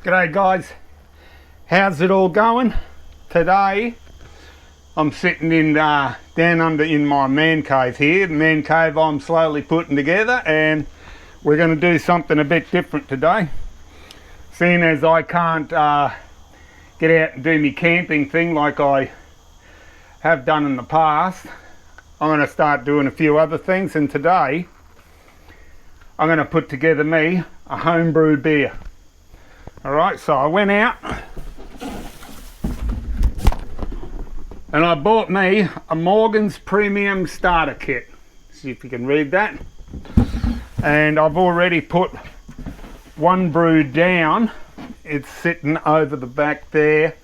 G'day guys, how's it all going? Today I'm sitting in down under in my man cave here. The man cave I'm slowly putting together, and we're going to do something a bit different today. Seeing as I can't get out and do my camping thing like I have done in the past, I'm going to start doing a few other things, and today I'm going to put together me a homebrew beer. Alright, so I went out and I bought me a Morgan's Premium Starter Kit. See if you can read that. And I've already put one brew down. It's sitting over the back there.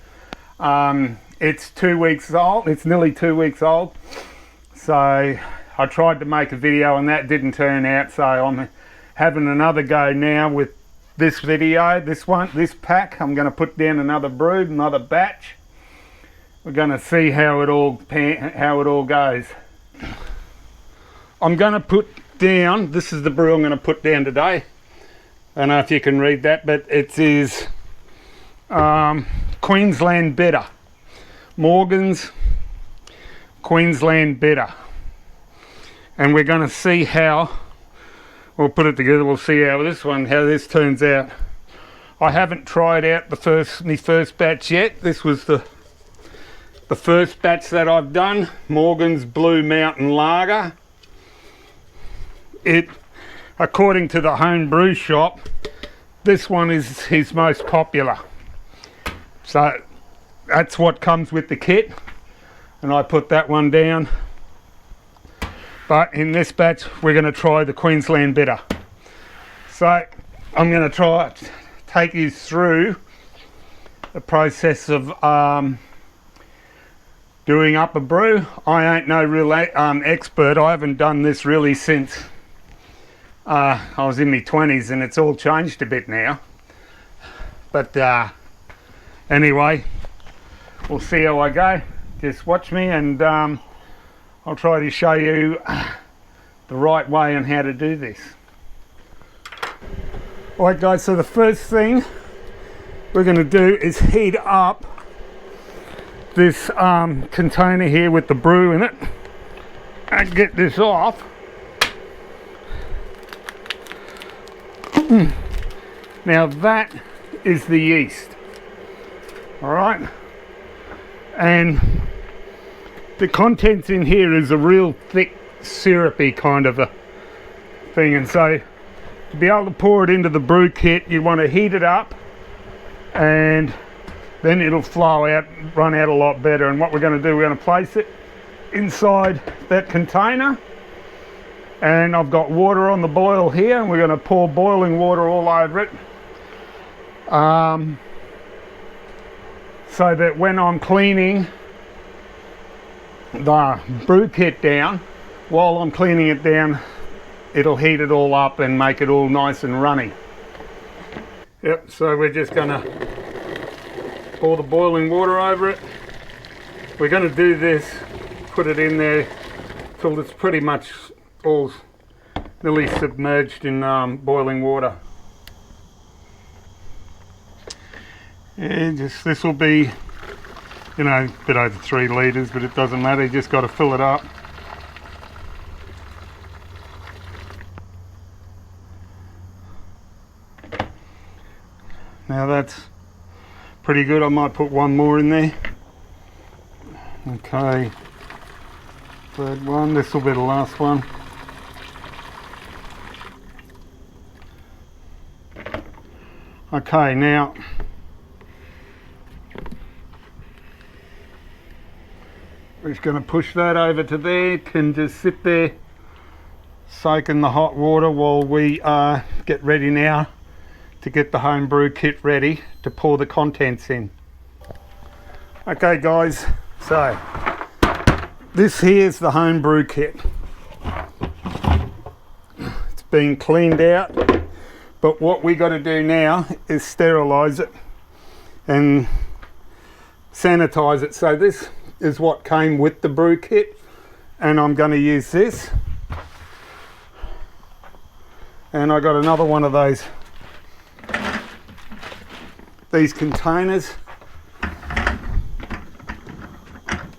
It's 2 weeks old. It's nearly 2 weeks old. So I tried to make a video and that didn't turn out. So I'm having another go now with this video, this pack. I'm going to put down another brew, another batch. We're going to see how it all goes. I'm going to put down, this is the brew I'm going to put down today. I don't know if you can read that, but it is Queensland Bitter. Morgan's Queensland Bitter. And we're going to see how we'll put it together. We'll see how this turns out. I haven't tried out my first batch yet. This was the first batch that I've done. Morgan's Blue Mountain Lager. According to the home brew shop, this one is his most popular. So that's what comes with the kit, and I put that one down. But in this batch, we're going to try the Queensland Bitter. So I'm going to take you through the process of doing up a brew. I ain't no real expert. I haven't done this really since I was in my 20s, and it's all changed a bit now. But anyway, we'll see how I go. Just watch me, and I'll try to show you the right way on how to do this. Alright guys, so the first thing we're going to do is heat up this container here with the brew in it and get this off. Now that is the yeast. Alright, and the contents in here is a real thick syrupy kind of a thing, and so to be able to pour it into the brew kit, you want to heat it up and then it'll flow out, run out a lot better. And what we're going to do, we're going to place it inside that container, and I've got water on the boil here, and we're going to pour boiling water all over it, so that when I'm cleaning the brew kit down, while I'm cleaning it down, it'll heat it all up and make it all nice and runny. Yep, so we're just gonna pour the boiling water over it. We're gonna do this, put it in there till it's pretty much all nearly submerged in boiling water. And this will be, you know, a bit over 3 litres, but it doesn't matter, you just got to fill it up. Now that's pretty good. I might put one more in there. Okay, third one, this will be the last one. Okay, now we're just going to push that over to there. Can just sit there soak in the hot water while we get ready now to get the home brew kit ready to pour the contents in. Okay guys, so this here's the home brew kit. It's been cleaned out, but what we got to do now is sterilize it and sanitize it. So this is what came with the brew kit, and I'm going to use this, and I got another one of those these containers.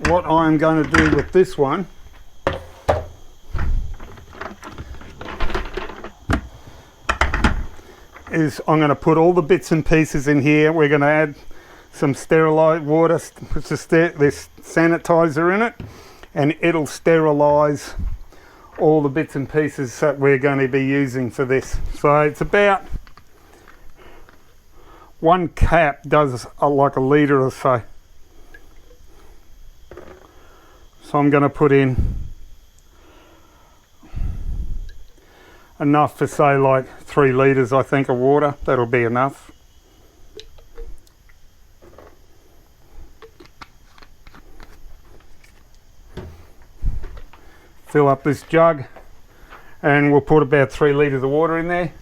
What I'm going to do with this one is I'm going to put all the bits and pieces in here. We're going to add some sterilized water, this sanitizer in it, and it'll sterilize all the bits and pieces that we're going to be using for this. So it's about, one cap does like a litre or so. So I'm going to put in enough for, say, like 3 litres, I think, of water. That'll be enough. Fill up this jug and we'll put about 3 litres of water in there.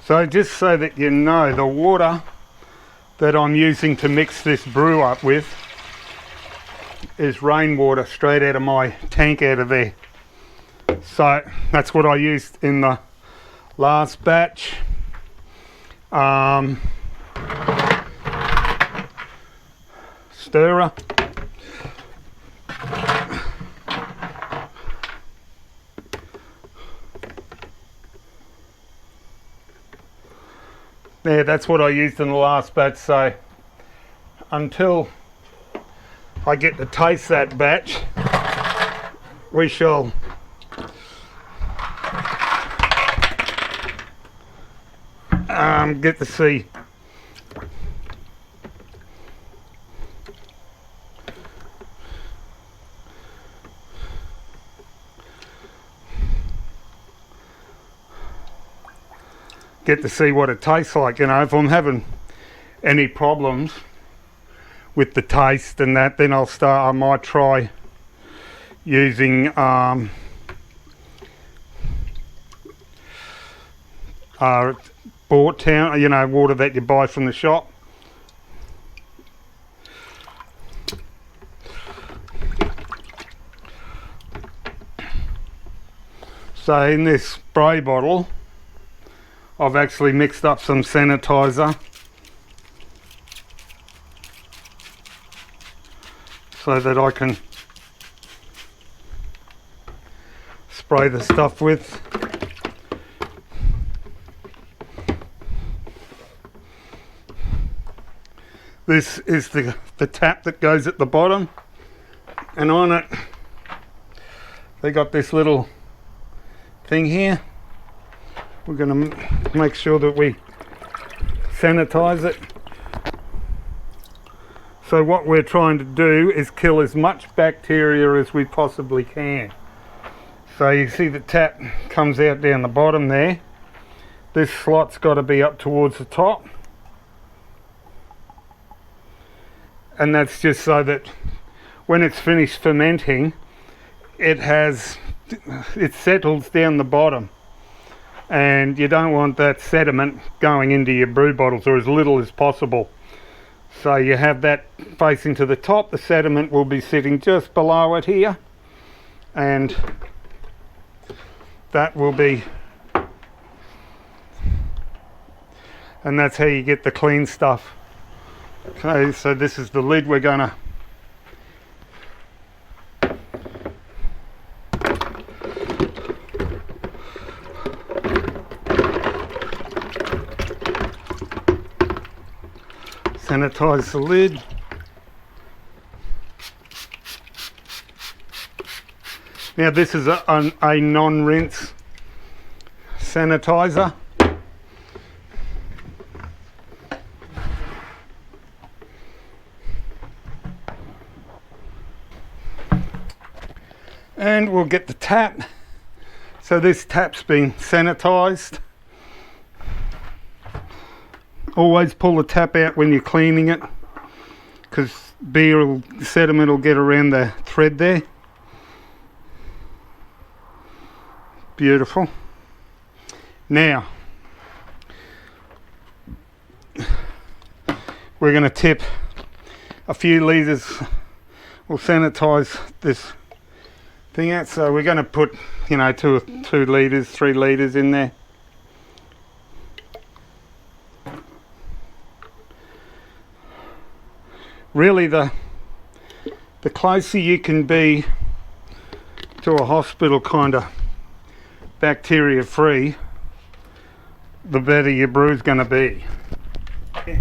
So just so that you know, the water that I'm using to mix this brew up with is rainwater straight out of my tank out of there. So that's what I used in the last batch. Stirrer. Yeah, that's what I used in the last batch. So until I get to taste that batch, we shall get to see. Get to see what it tastes like. You know, if I'm having any problems with the taste and that, then I might try using bought town, you know, water that you buy from the shop. So in this spray bottle, I've actually mixed up some sanitizer so that I can spray the stuff with. This is the tap that goes at the bottom, and on it they got this little thing here. We're going to make sure that we sanitize it. So what we're trying to do is kill as much bacteria as we possibly can. So you see the tap comes out down the bottom there. This slot's got to be up towards the top. And that's just so that when it's finished fermenting, it settles down the bottom. And you don't want that sediment going into your brew bottles, or as little as possible. So you have that facing to the top. The sediment will be sitting just below it here, and that will be, and that's how you get the clean stuff. Okay, so this is the lid we're gonna sanitize the lid. Now this is a non-rinse sanitizer. And we'll get the tap. So this tap's been sanitized. Always pull the tap out when you're cleaning it, because sediment will get around the thread there. Beautiful. Now we're going to tip a few litres. We'll sanitize this thing out. So we're going to put, you know, 2 litres, 3 litres in there. really the closer you can be to a hospital kind of bacteria free, the better your brew's going to be. Yeah.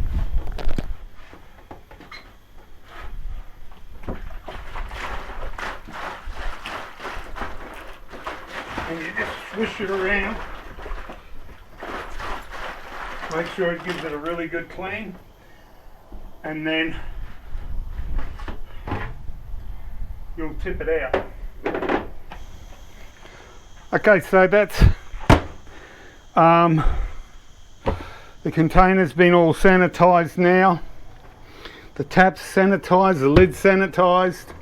And you just swish it around, make sure it gives it a really good clean, and then you'll tip it out. Okay, so that's the container's been all sanitized now. The tap's sanitized, the lid's sanitized.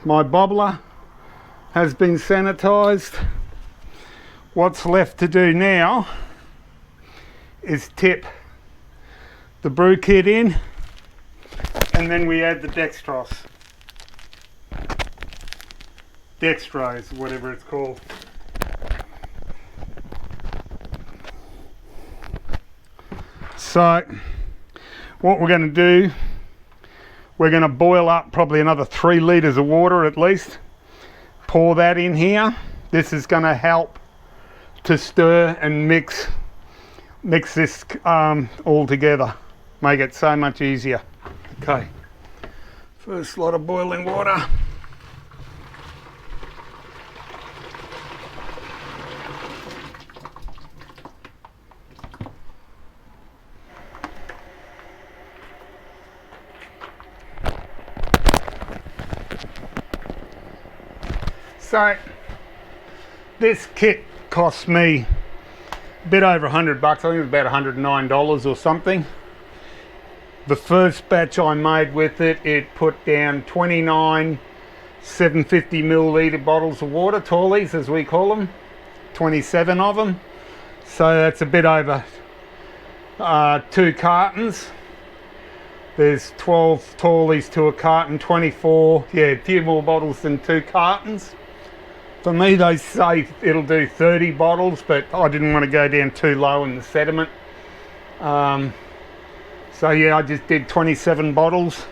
My bobbler has been sanitized. What's left to do now is tip the brew kit in, and then we add the dextrose. Dextrose, whatever it's called. So what we're going to do, we're going to boil up probably another 3 litres of water at least. Pour that in here. This is going to help to stir and mix this all together. Make it so much easier. Okay, first lot of boiling water. So this kit cost me a bit over $100. I think it was about $109 or something. The first batch I made with it, it put down 29 750 milliliter bottles of water, tallies as we call them, 27 of them. So that's a bit over 2 cartons. There's 12 tallies to a carton, 24, yeah, a few more bottles than 2 cartons. For me, they say it'll do 30 bottles, but I didn't want to go down too low in the sediment. So yeah, I just did 27 bottles.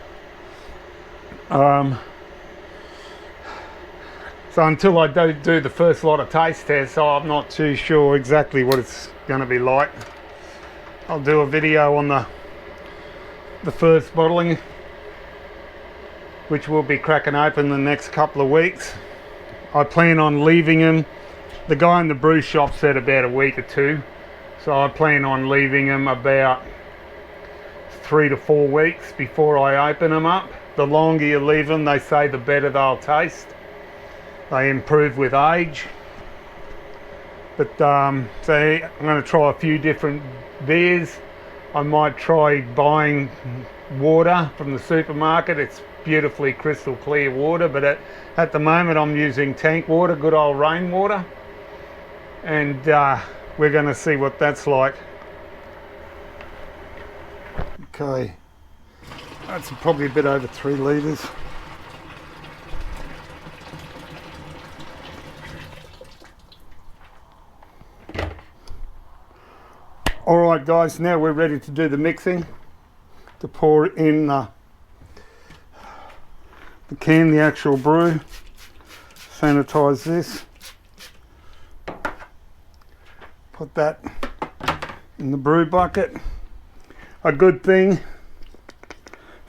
So until I do the first lot of taste tests, I'm not too sure exactly what it's going to be like. I'll do a video on the first bottling, which we'll be cracking open the next couple of weeks. I plan on leaving them. The guy in the brew shop said about a week or 2, so I plan on leaving them about 3 to 4 weeks before I open them up. The longer you leave them, they say the better they'll taste. They improve with age. But so I'm going to try a few different beers. I might try buying water from the supermarket. It's beautifully crystal clear water, but at the moment I'm using tank water, good old rainwater, and we're going to see what that's like. Okay, that's probably a bit over 3 litres. Alright guys, now we're ready to do the mixing, to pour in the can, the actual brew. Sanitize this, put that in the brew bucket. A good thing,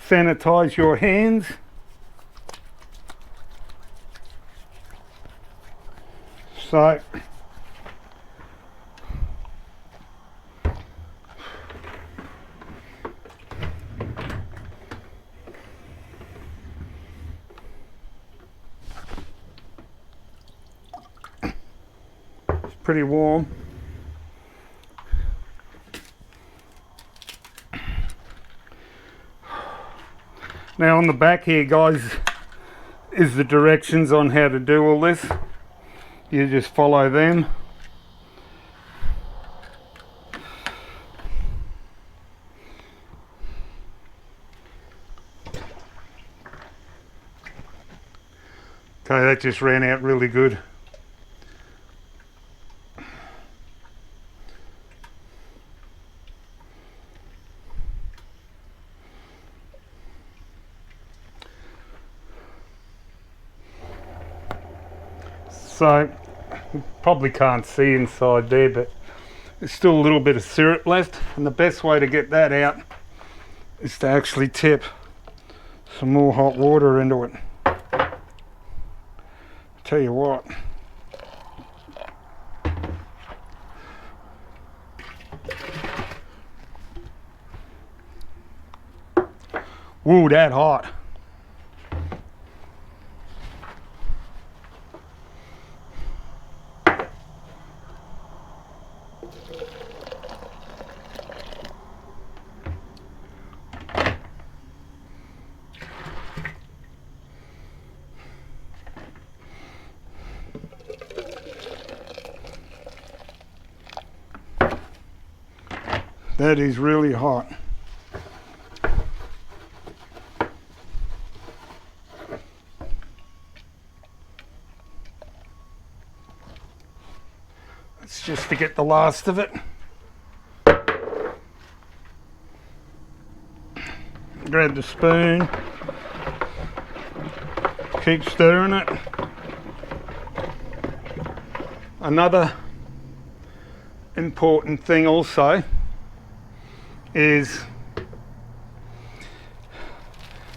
sanitize your hands. So it's pretty warm. Now on the back here guys is the directions on how to do all this. You just follow them. Okay, that just ran out really good. So you probably can't see inside there, but there's still a little bit of syrup left, and the best way to get that out is to actually tip some more hot water into it. Tell you what, woo, that hot. That is really hot. That's just to get the last of it. Grab the spoon, keep stirring it. Another important thing also is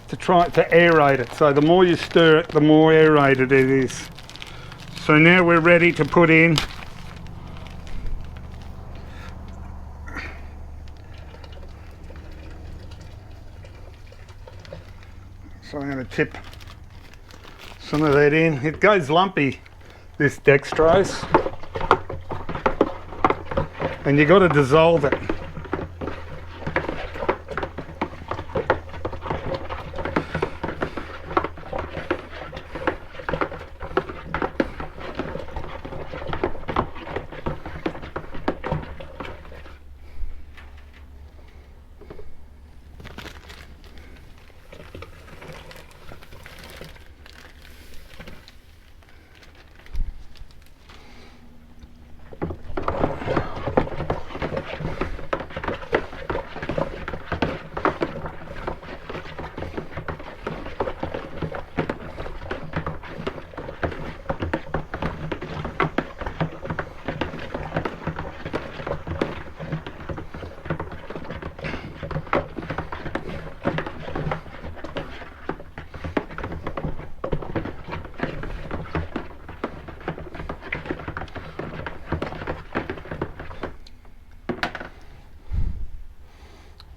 to try to aerate it. So the more you stir it, the more aerated it is. So now we're ready to put in so I'm going to tip some of that in. It goes lumpy, this dextrose, and you got to dissolve it.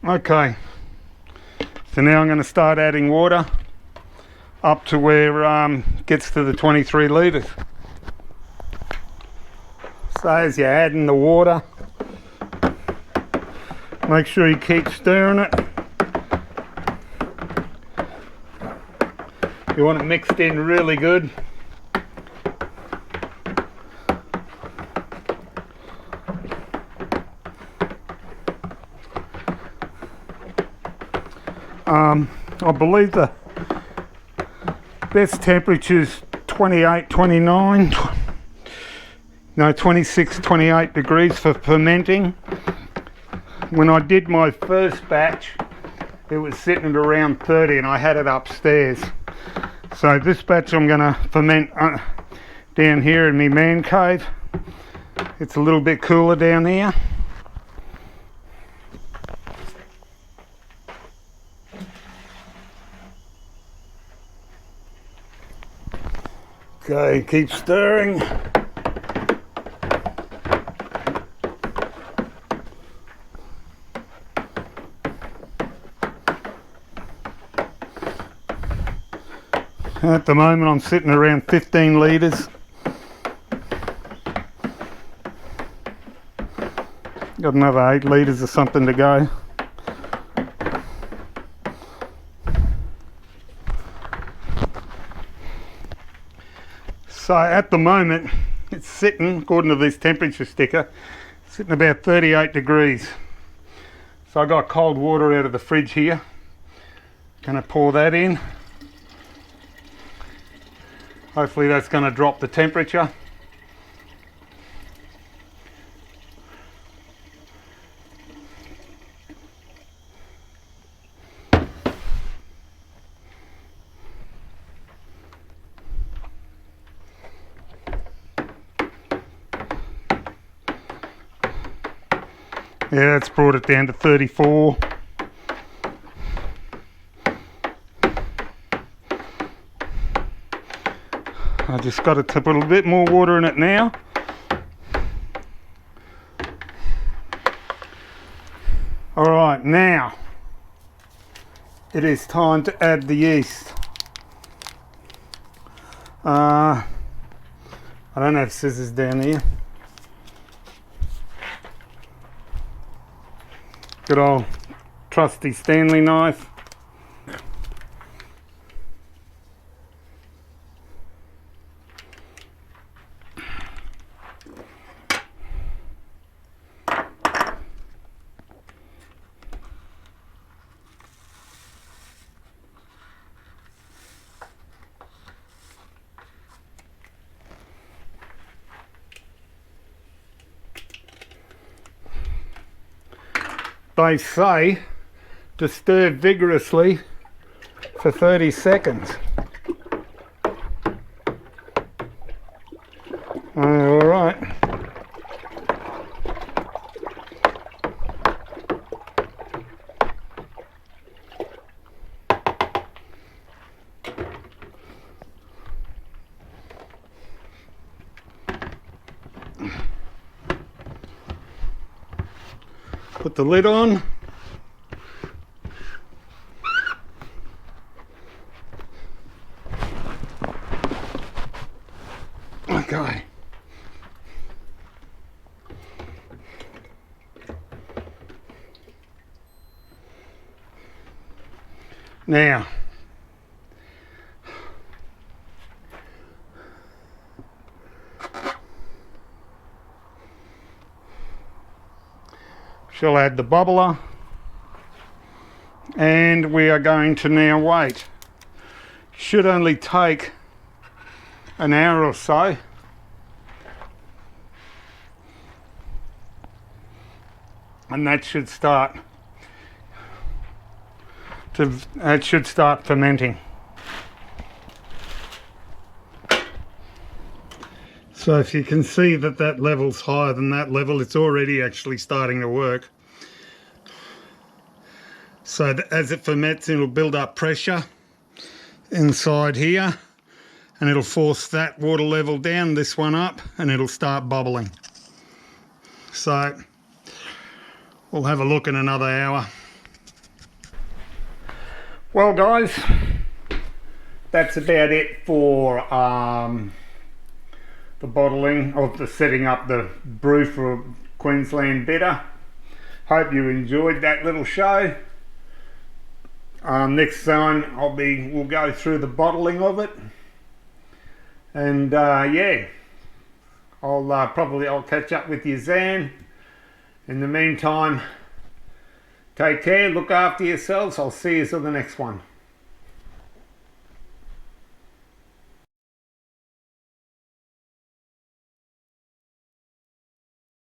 Okay, so now I'm going to start adding water up to where it gets to the 23 litres. So as you're adding the water, make sure you keep stirring it. You want it mixed in really good. I believe the best temperature is 28, 29, no 26, 28 degrees for fermenting. When I did my first batch, it was sitting at around 30 and I had it upstairs. So this batch I'm going to ferment down here in my man cave. It's a little bit cooler down here. Okay, keep stirring. At the moment I'm sitting around 15 litres. Got another 8 litres or something to go. So at the moment it's sitting, according to this temperature sticker, sitting about 38 degrees. So I got cold water out of the fridge here. Gonna pour that in. Hopefully that's going to drop the temperature. Yeah, it's brought it down to 34. I just got to put a little bit more water in it now. Alright, now it is time to add the yeast. I don't have scissors down here. Good old trusty Stanley knife. They say to stir vigorously for 30 seconds. All right. Put the lid on. Okay. Now, she'll add the bubbler, and we are going to now wait. Should only take an hour or so. And that should start fermenting. So if you can see that that level's higher than that level, it's already actually starting to work. So as it ferments, it'll build up pressure inside here, and it'll force that water level down, this one up, and it'll start bubbling. So we'll have a look in another hour. Well guys, that's about it for the bottling of the setting up the brew for Queensland Bitter. Hope you enjoyed that little show. Next time we'll go through the bottling of it, and yeah, I'll catch up with you, Zan. In the meantime, take care, look after yourselves. I'll see you on the next one.